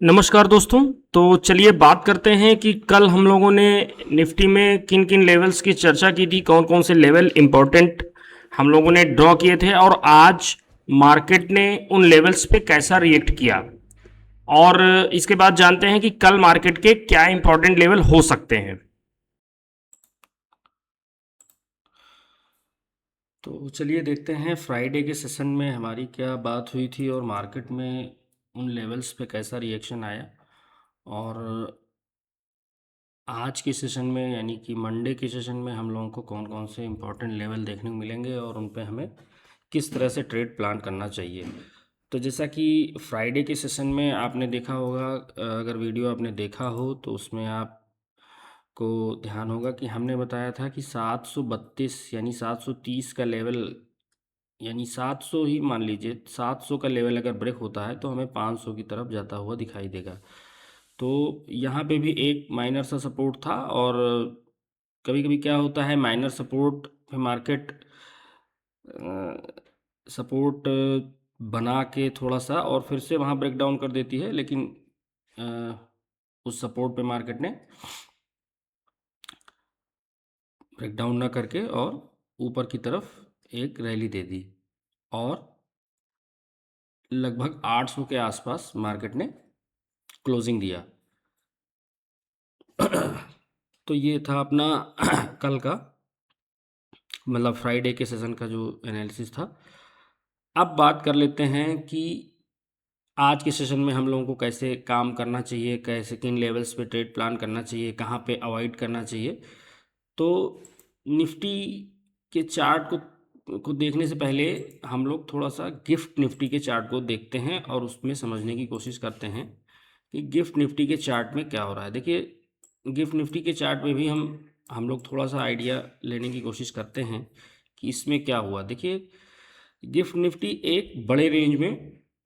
नमस्कार दोस्तों। तो चलिए बात करते हैं कि कल हम लोगों ने निफ्टी में किन किन लेवल्स की चर्चा की थी, कौन कौन से लेवल इम्पोर्टेंट हम लोगों ने ड्रॉ किए थे और आज मार्केट ने उन लेवल्स पे कैसा रिएक्ट किया। और इसके बाद जानते हैं कि कल मार्केट के क्या इम्पोर्टेंट लेवल हो सकते हैं। तो चलिए देखते हैं फ्राइडे के सेशन में हमारी क्या बात हुई थी और मार्केट में उन लेवल्स पे कैसा रिएक्शन आया। और आज के सेशन में यानी कि मंडे के सेशन में हम लोगों को कौन कौन से इम्पोर्टेंट लेवल देखने को मिलेंगे और उन पे हमें किस तरह से ट्रेड प्लान करना चाहिए। तो जैसा कि फ्राइडे के सेशन में आपने देखा होगा, अगर वीडियो आपने देखा हो तो उसमें आपको ध्यान होगा कि हमने बताया था कि 732 यानी 730 का लेवल, यानी 700 ही मान लीजिए, 700 का लेवल अगर ब्रेक होता है तो हमें 500 की तरफ जाता हुआ दिखाई देगा। तो यहाँ पे भी एक माइनर सा सपोर्ट था। और कभी कभी क्या होता है, माइनर सपोर्ट पे मार्केट सपोर्ट बना के थोड़ा सा और फिर से वहाँ ब्रेक डाउन कर देती है, लेकिन उस सपोर्ट पे मार्केट ने ब्रेक डाउन ना करके और ऊपर की तरफ एक रैली दे दी और लगभग 800 के आसपास मार्केट ने क्लोजिंग दिया। तो ये था अपना कल का, मतलब फ्राइडे के सेशन का जो एनालिसिस था। अब बात कर लेते हैं कि आज के सेशन में हम लोगों को कैसे काम करना चाहिए, कैसे किन लेवल्स पे ट्रेड प्लान करना चाहिए, कहाँ पे अवॉइड करना चाहिए। तो निफ्टी के चार्ट को देखने से पहले हम लोग थोड़ा सा गिफ्ट निफ्टी के चार्ट को देखते हैं और उसमें समझने की कोशिश करते हैं कि गिफ्ट निफ्टी के चार्ट में क्या हो रहा है। देखिए, गिफ्ट निफ्टी के चार्ट में भी हम लोग थोड़ा सा आइडिया लेने की कोशिश करते हैं कि इसमें क्या हुआ। देखिए, गिफ्ट निफ्टी एक बड़े रेंज में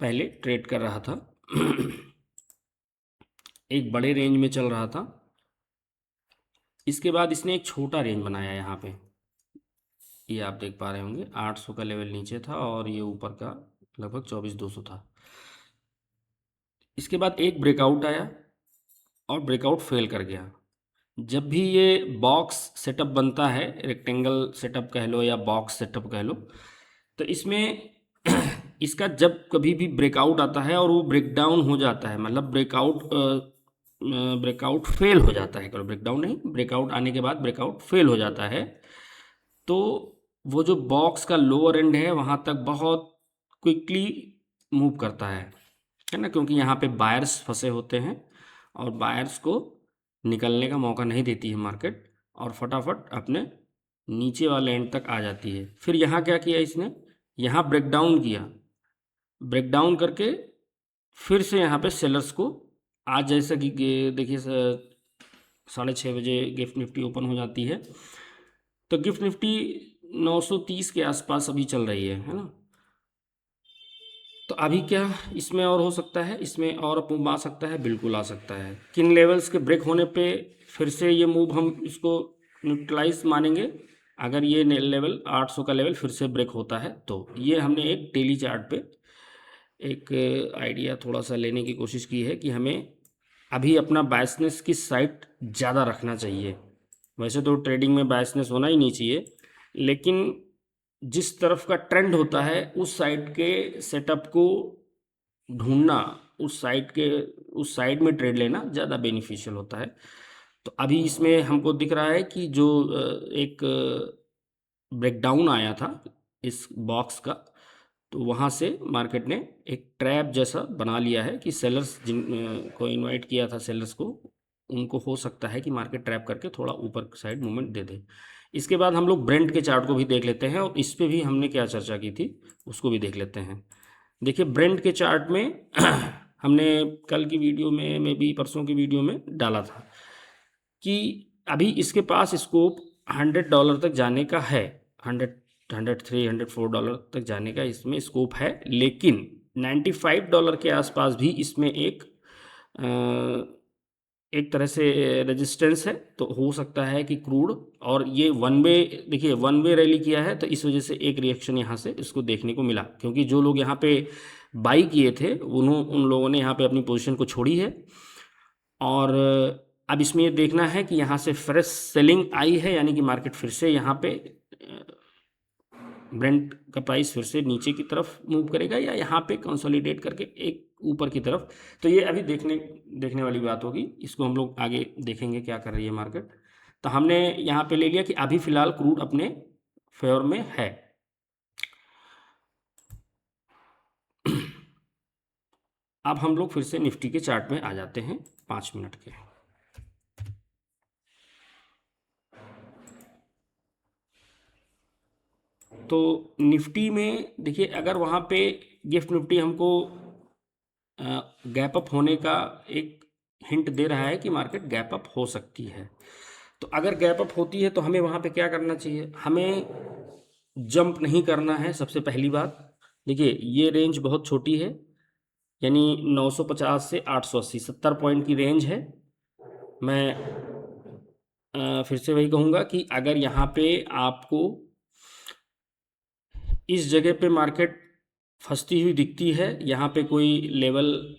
पहले ट्रेड कर रहा था एक बड़े रेंज में चल रहा था। इसके बाद इसने एक छोटा रेंज बनाया यहाँ पे, ये आप देख पा रहे होंगे 800 का लेवल नीचे था और ये ऊपर का लगभग 24,200 था। इसके बाद एक ब्रेकआउट आया और ब्रेकआउट फेल कर गया। जब भी ये बॉक्स सेटअप बनता है, रेक्टेंगल सेटअप कह लो या बॉक्स सेटअप कह लो, तो इसमें इसका जब कभी भी ब्रेकआउट आता है और वो ब्रेकडाउन हो जाता है, मतलब ब्रेकआउट फेल हो जाता है, करो ब्रेकडाउन नहीं, ब्रेकआउट आने के बाद ब्रेकआउट फेल हो जाता है, तो वो जो बॉक्स का लोअर एंड है वहाँ तक बहुत क्विकली मूव करता है ना, क्योंकि यहाँ पे बायर्स फंसे होते हैं और बायर्स को निकलने का मौका नहीं देती है मार्केट और फटाफट अपने नीचे वाले एंड तक आ जाती है। फिर यहाँ क्या किया इसने, यहाँ ब्रेकडाउन किया, ब्रेकडाउन करके फिर से यहाँ पे सेलर्स को, आज जैसा कि देखिए 6:30 बजे गिफ्ट निफ्टी ओपन हो जाती है, तो गिफ्ट निफ्टी 930 के आसपास अभी चल रही है ना। तो अभी क्या इसमें और हो सकता है, इसमें और मूव आ सकता है, बिल्कुल आ सकता है। किन लेवल्स के ब्रेक होने पे फिर से ये मूव हम इसको न्यूट्रलाइज मानेंगे, अगर ये लेवल 800 का लेवल फिर से ब्रेक होता है तो। ये हमने एक डेली चार्ट पे एक आइडिया थोड़ा सा लेने की कोशिश की है कि हमें अभी अपना बायसनेस किस साइड ज़्यादा रखना चाहिए। वैसे तो ट्रेडिंग में बायसनेस होना ही नहीं चाहिए, लेकिन जिस तरफ का ट्रेंड होता है उस साइड के सेटअप को ढूंढना, उस साइड में ट्रेड लेना ज़्यादा बेनिफिशियल होता है। तो अभी इसमें हमको दिख रहा है कि जो एक ब्रेकडाउन आया था इस बॉक्स का, तो वहाँ से मार्केट ने एक ट्रैप जैसा बना लिया है कि सेलर्स जिन को इनवाइट किया था, सेलर्स को, उनको हो सकता है कि मार्केट ट्रैप करके थोड़ा ऊपर साइड मूवमेंट दे दे। इसके बाद हम लोग ब्रेंट के चार्ट को भी देख लेते हैं और इस पे भी हमने क्या चर्चा की थी उसको भी देख लेते हैं। देखिए, ब्रेंट के चार्ट में हमने कल की वीडियो में, मे बी परसों की वीडियो में डाला था कि अभी इसके पास स्कोप $100 तक जाने का है, 103 $104 तक जाने का इसमें स्कोप है, लेकिन $95 के आसपास भी इसमें एक तरह से रेजिस्टेंस है। तो हो सकता है कि क्रूड, और ये वन वे, देखिए वन वे रैली किया है तो इस वजह से एक रिएक्शन यहाँ से इसको देखने को मिला, क्योंकि जो लोग यहाँ पे बाई किए थे उन लोगों ने यहाँ पे अपनी पोजीशन को छोड़ी है। और अब इसमें ये देखना है कि यहाँ से फ्रेश सेलिंग आई है, यानी कि मार्केट फिर से यहाँ पे ब्रेंट का प्राइस फिर से नीचे की तरफ मूव करेगा या यहाँ पे कंसोलिडेट करके एक ऊपर की तरफ। तो ये अभी देखने वाली बात होगी, इसको हम लोग आगे देखेंगे क्या कर रही है मार्केट। तो हमने यहाँ पे ले लिया कि अभी फ़िलहाल क्रूड अपने फेवर में है। अब हम लोग फिर से निफ्टी के चार्ट में आ जाते हैं 5 मिनट के। तो निफ्टी में देखिए, अगर वहाँ पे गिफ्ट निफ्टी हमको गैप अप होने का एक हिंट दे रहा है कि मार्केट गैप अप हो सकती है, तो अगर गैप अप होती है तो हमें वहाँ पे क्या करना चाहिए? हमें जंप नहीं करना है, सबसे पहली बात। देखिए ये रेंज बहुत छोटी है, यानी 950 से 880, 70 पॉइंट की रेंज है। मैं फिर से वही कहूँगा कि अगर यहाँ पे आपको इस जगह पे मार्केट फंसती हुई दिखती है, यहाँ पे कोई लेवल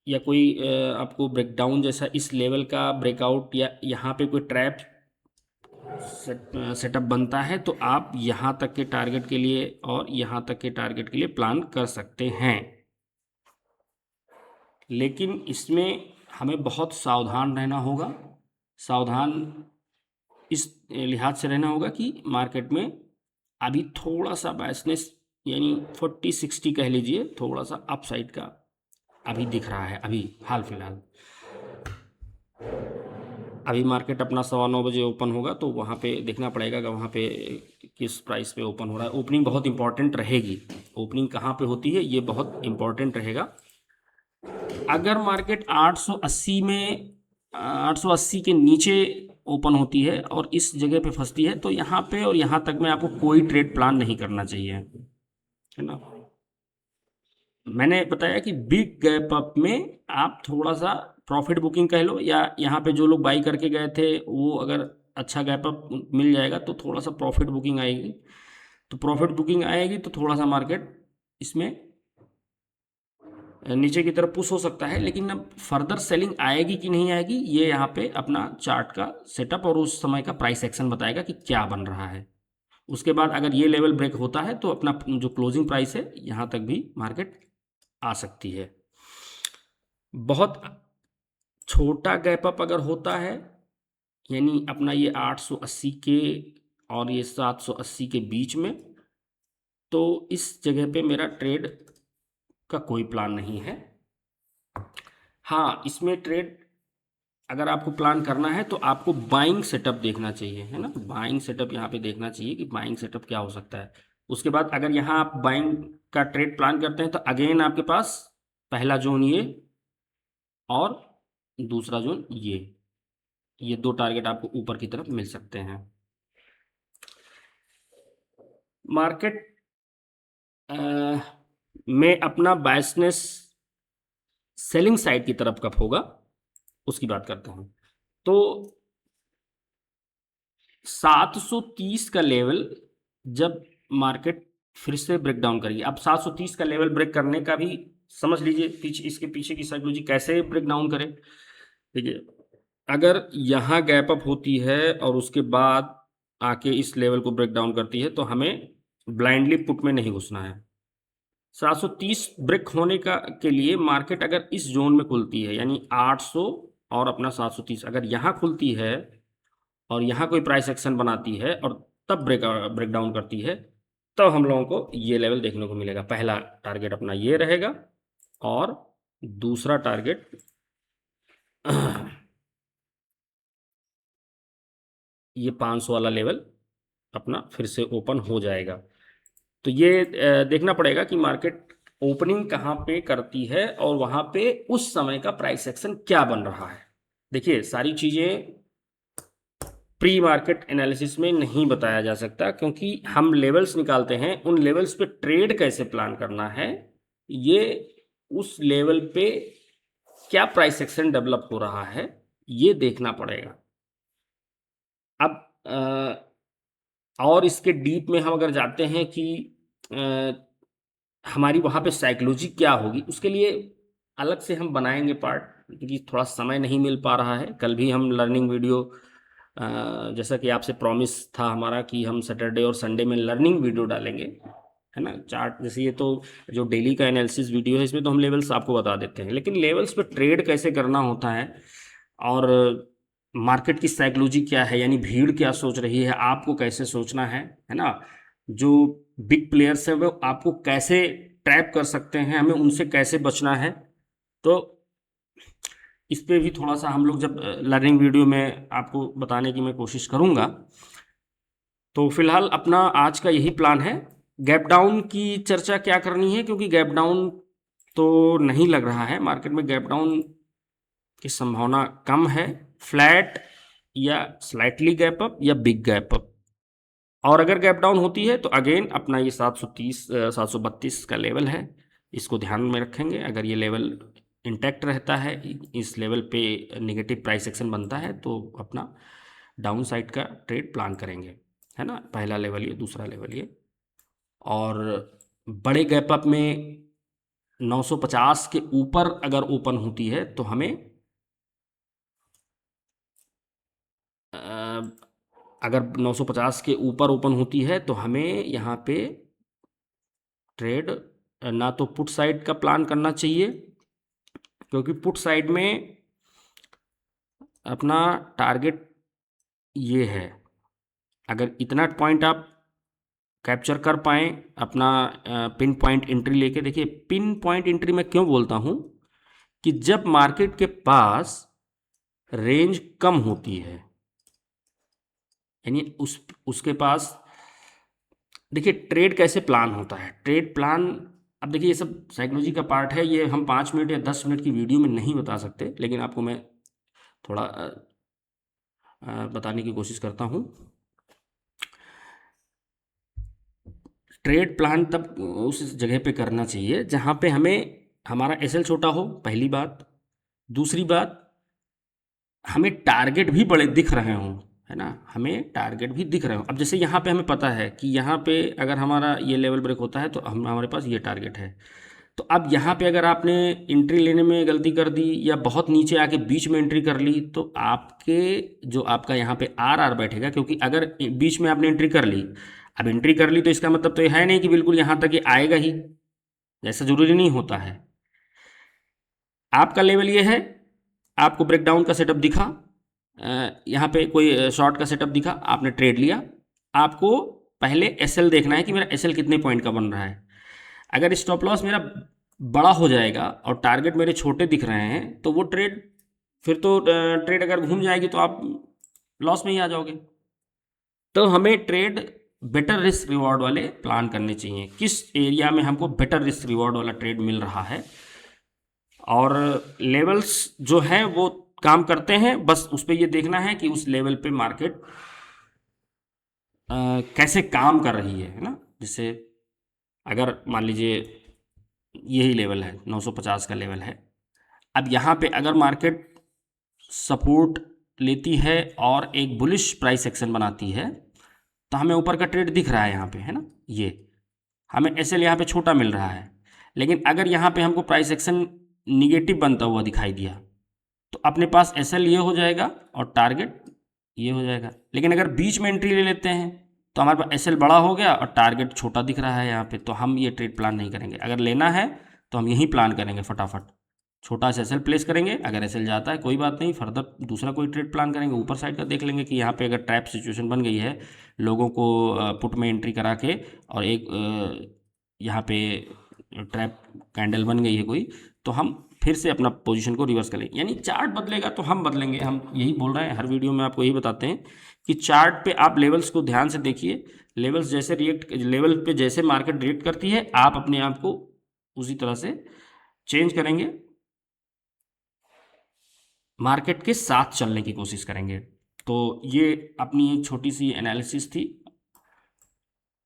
या कोई आपको ब्रेकडाउन जैसा इस लेवल का ब्रेकआउट या यहाँ पे कोई ट्रैप सेटअप बनता है, तो आप यहाँ तक के टारगेट के लिए और यहाँ तक के टारगेट के लिए प्लान कर सकते हैं। लेकिन इसमें हमें बहुत सावधान रहना होगा। सावधान इस लिहाज से रहना होगा कि मार्केट में अभी थोड़ा सा बायसनेस, यानी 40-60 कह लीजिए, थोड़ा सा अपसाइड का अभी दिख रहा है। अभी हाल फिलहाल अभी मार्केट अपना 9:15 ओपन होगा, तो वहाँ पे देखना पड़ेगा कि वहाँ पे किस प्राइस पे ओपन हो रहा है। ओपनिंग बहुत इंपॉर्टेंट रहेगी, ओपनिंग कहाँ पे होती है ये बहुत इंपॉर्टेंट रहेगा। अगर मार्केट 880 में 880 के नीचे ओपन होती है और इस जगह पे फंसती है, तो यहाँ पे और यहाँ तक में आपको कोई ट्रेड प्लान नहीं करना चाहिए, है ना। मैंने बताया कि बिग गैप अप में आप थोड़ा सा प्रॉफिट बुकिंग कह लो, या यहाँ पे जो लोग बाई करके गए थे वो अगर अच्छा गैप अप मिल जाएगा तो थोड़ा सा प्रॉफिट बुकिंग आएगी। तो प्रॉफिट बुकिंग आएगी तो थोड़ा सा मार्केट इसमें नीचे की तरफ पुश हो सकता है। लेकिन अब फर्दर सेलिंग आएगी कि नहीं आएगी, ये यहाँ पे अपना चार्ट का सेटअप और उस समय का प्राइस एक्शन बताएगा कि क्या बन रहा है। उसके बाद अगर ये लेवल ब्रेक होता है तो अपना जो क्लोजिंग प्राइस है यहाँ तक भी मार्केट आ सकती है। बहुत छोटा गैप अप अगर होता है, यानी अपना ये 880 के और ये 780 के बीच में, तो इस जगह पे मेरा ट्रेड का कोई प्लान नहीं है। हाँ, इसमें ट्रेड अगर आपको प्लान करना है तो आपको बाइंग सेटअप देखना चाहिए, है ना। बाइंग सेटअप यहाँ पे देखना चाहिए कि बाइंग सेटअप क्या हो सकता है। उसके बाद अगर यहाँ आप बाइंग का ट्रेड प्लान करते हैं तो अगेन आपके पास पहला जोन ये और दूसरा जोन ये दो टारगेट आपको ऊपर की तरफ मिल सकते हैं। मार्केट में अपना बायसनेस सेलिंग साइड की तरफ कब होगा उसकी बात करते हैं। तो 730 का लेवल जब मार्केट फिर से ब्रेक डाउन करेगी, अब 730 का लेवल ब्रेक करने का भी समझ लीजिए पीछे, इसके पीछे की साइकोलॉजी कैसे ब्रेक डाउन करे। देखिए, अगर यहाँ गैप अप होती है और उसके बाद आके इस लेवल को ब्रेक डाउन करती है तो हमें ब्लाइंडली पुट में नहीं घुसना है। 730 ब्रेक होने का के लिए मार्केट अगर इस जोन में खुलती है, यानी 800 और अपना 730 अगर यहाँ खुलती है और यहाँ कोई प्राइस एक्शन बनाती है और तब ब्रेक डाउन करती है, तब हम लोगों को ये लेवल देखने को मिलेगा। पहला टारगेट अपना ये रहेगा और दूसरा टारगेट ये 500 वाला लेवल अपना फिर से ओपन हो जाएगा। तो ये देखना पड़ेगा कि मार्केट ओपनिंग कहाँ पे करती है और वहाँ पे उस समय का प्राइस एक्शन क्या बन रहा है। देखिए, सारी चीज़ें प्री मार्केट एनालिसिस में नहीं बताया जा सकता, क्योंकि हम लेवल्स निकालते हैं, उन लेवल्स पे ट्रेड कैसे प्लान करना है, ये उस लेवल पे क्या प्राइस एक्शन डेवलप हो रहा है ये देखना पड़ेगा। अब और इसके डीप में हम अगर जाते हैं कि हमारी वहाँ पे साइकोलॉजी क्या होगी, उसके लिए अलग से हम बनाएंगे पार्ट, क्योंकि थोड़ा समय नहीं मिल पा रहा है। कल भी हम लर्निंग वीडियो, जैसा कि आपसे प्रॉमिस था हमारा कि हम सैटरडे और संडे में लर्निंग वीडियो डालेंगे, है ना। चार्ट जैसे ये तो जो डेली का एनालिसिस वीडियो है, इसमें तो हम लेवल्स आपको बता देते हैं, लेकिन लेवल्स पे ट्रेड कैसे करना होता है और मार्केट की साइकोलॉजी क्या है, यानी भीड़ क्या सोच रही है, आपको कैसे सोचना है ना। जो बिग प्लेयर्स हैं वो आपको कैसे ट्रैप कर सकते हैं, हमें उनसे कैसे बचना है। तो इस पे भी थोड़ा सा हम लोग जब लर्निंग वीडियो में आपको बताने की मैं कोशिश करूँगा। तो फिलहाल अपना आज का यही प्लान है। गैप डाउन की चर्चा क्या करनी है, क्योंकि गैप डाउन तो नहीं लग रहा है, मार्केट में गैप डाउन की संभावना कम है। फ्लैट या स्लाइटली गैप अप या बिग गैप अप, और अगर गैप डाउन होती है तो अगेन अपना ये 730 732 का लेवल है, इसको ध्यान में रखेंगे। अगर ये लेवल इंटैक्ट रहता है, इस लेवल पे नेगेटिव प्राइस एक्शन बनता है, तो अपना डाउन साइड का ट्रेड प्लान करेंगे, है ना। पहला लेवल ये, दूसरा लेवल ये। और बड़े गैप अप में 950 के ऊपर अगर ओपन होती है तो हमें अगर 950 के ऊपर ओपन होती है तो हमें यहाँ पे ट्रेड ना तो पुट साइड का प्लान करना चाहिए, क्योंकि पुट साइड में अपना टारगेट ये है। अगर इतना पॉइंट आप कैप्चर कर पाएँ अपना पिन पॉइंट एंट्री लेके, देखिए पिन पॉइंट एंट्री मैं क्यों बोलता हूँ कि जब मार्केट के पास रेंज कम होती है, यानी उसके पास, देखिए ट्रेड कैसे प्लान होता है, ट्रेड प्लान, अब देखिए ये सब साइकोलॉजी का पार्ट है, ये हम 5 मिनट या 10 मिनट की वीडियो में नहीं बता सकते, लेकिन आपको मैं थोड़ा बताने की कोशिश करता हूँ। ट्रेड प्लान तब उस जगह पे करना चाहिए जहाँ पे हमें हमारा एसएल छोटा हो, पहली बात। दूसरी बात, हमें टारगेट भी बड़े दिख रहे हों, है ना, हमें टारगेट भी दिख रहे हों। अब जैसे यहाँ पे हमें पता है कि यहाँ पे अगर हमारा ये लेवल ब्रेक होता है तो हमारे पास ये टारगेट है। तो अब यहाँ पे अगर आपने एंट्री लेने में गलती कर दी या बहुत नीचे आके बीच में एंट्री कर ली, तो आपके जो आपका यहाँ पे आर बैठेगा, क्योंकि अगर बीच में आपने एंट्री कर ली, अब एंट्री कर ली तो इसका मतलब तो ये है नहीं कि बिल्कुल यहाँ तक ये आएगा ही, ऐसा ज़रूरी नहीं होता है। आपका लेवल ये है, आपको ब्रेकडाउन का सेटअप दिखा, यहाँ पे कोई शॉर्ट का सेटअप दिखा, आपने ट्रेड लिया, आपको पहले एसएल देखना है कि मेरा एसएल कितने पॉइंट का बन रहा है। अगर स्टॉप लॉस मेरा बड़ा हो जाएगा और टारगेट मेरे छोटे दिख रहे हैं, तो वो ट्रेड, फिर तो ट्रेड अगर घूम जाएगी तो आप लॉस में ही आ जाओगे। तो हमें ट्रेड बेटर रिस्क रिवॉर्ड वाले प्लान करने चाहिए, किस एरिया में हमको बेटर रिस्क रिवॉर्ड वाला ट्रेड मिल रहा है, और लेवल्स जो हैं वो काम करते हैं, बस उस पर ये देखना है कि उस लेवल पे मार्केट कैसे काम कर रही है ना। जैसे अगर मान लीजिए यही लेवल है, 950 का लेवल है, अब यहाँ पे अगर मार्केट सपोर्ट लेती है और एक बुलिश प्राइस एक्शन बनाती है, तो हमें ऊपर का ट्रेड दिख रहा है यहाँ पे, है ना, ये हमें एसएल यहाँ पे छोटा मिल रहा है। लेकिन अगर यहाँ पे हमको प्राइस एक्शन निगेटिव बनता हुआ दिखाई दिया, तो अपने पास एसएल ये हो जाएगा और टारगेट ये हो जाएगा। लेकिन अगर बीच में एंट्री ले लेते हैं तो हमारे पास एसएल बड़ा हो गया और टारगेट छोटा दिख रहा है यहाँ पे, तो हम ये ट्रेड प्लान नहीं करेंगे। अगर लेना है तो हम यही प्लान करेंगे, फटाफट छोटा सा एसएल प्लेस करेंगे। अगर एसएल जाता है कोई बात नहीं, फर्दर दूसरा कोई ट्रेड प्लान करेंगे, ऊपर साइड का देख लेंगे कि यहाँ पे अगर ट्रैप सिचुएशन बन गई है, लोगों को पुट में एंट्री करा के, और एक यहाँ पे ट्रैप कैंडल बन गई है कोई, तो हम फिर से अपना पोजीशन को रिवर्स कर लेंगे। यानी चार्ट बदलेगा तो हम बदलेंगे, हम यही बोल रहे हैं, हर वीडियो में आपको यही बताते हैं कि चार्ट पे आप लेवल्स को ध्यान से देखिए, लेवल्स जैसे रिएक्ट, लेवल पे जैसे मार्केट रिएक्ट करती है, आप अपने आप को उसी तरह से चेंज करेंगे, मार्केट के साथ चलने की कोशिश करेंगे। तो ये अपनी एक छोटी सी एनालिसिस थी।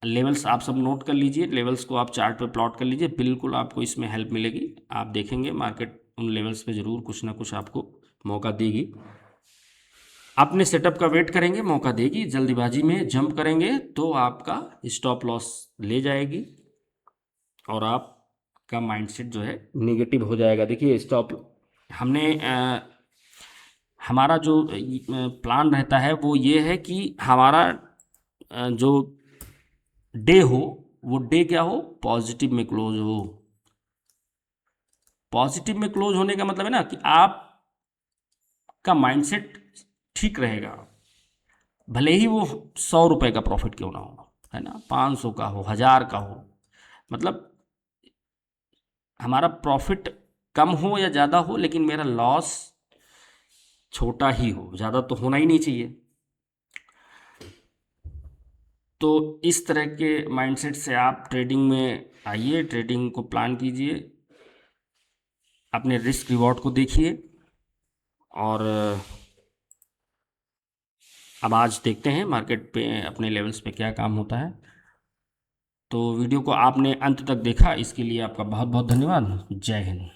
लेवल्स आप सब नोट कर लीजिए, लेवल्स को आप चार्ट पे प्लॉट कर लीजिए, बिल्कुल आपको इसमें हेल्प मिलेगी। आप देखेंगे मार्केट उन लेवल्स पे ज़रूर कुछ ना कुछ आपको मौका देगी। अपने सेटअप का वेट करेंगे, मौका देगी। जल्दीबाजी में जंप करेंगे तो आपका स्टॉप लॉस ले जाएगी। और आपका माइंडसेट जो है नेगेटिव हो जाएगा। देखिए स्टॉप हमने हमारा जो प्लान रहता है वो ये है कि हमारा जो डे हो वो डे क्या हो, पॉजिटिव में क्लोज हो। पॉजिटिव में क्लोज होने का मतलब है ना कि आपका माइंडसेट ठीक रहेगा, भले ही वो 100 रुपए का प्रॉफिट क्यों ना हो, है ना, 500 का हो, 1000 का हो, मतलब हमारा प्रॉफिट कम हो या ज़्यादा हो लेकिन मेरा लॉस छोटा ही हो, ज़्यादा तो होना ही नहीं चाहिए। तो इस तरह के माइंडसेट से आप ट्रेडिंग में आइए, ट्रेडिंग को प्लान कीजिए, अपने रिस्क रिवॉर्ड को देखिए। और अब आज देखते हैं मार्केट पे अपने लेवल्स पे क्या काम होता है। तो वीडियो को आपने अंत तक देखा, इसके लिए आपका बहुत बहुत धन्यवाद। जय हिंद।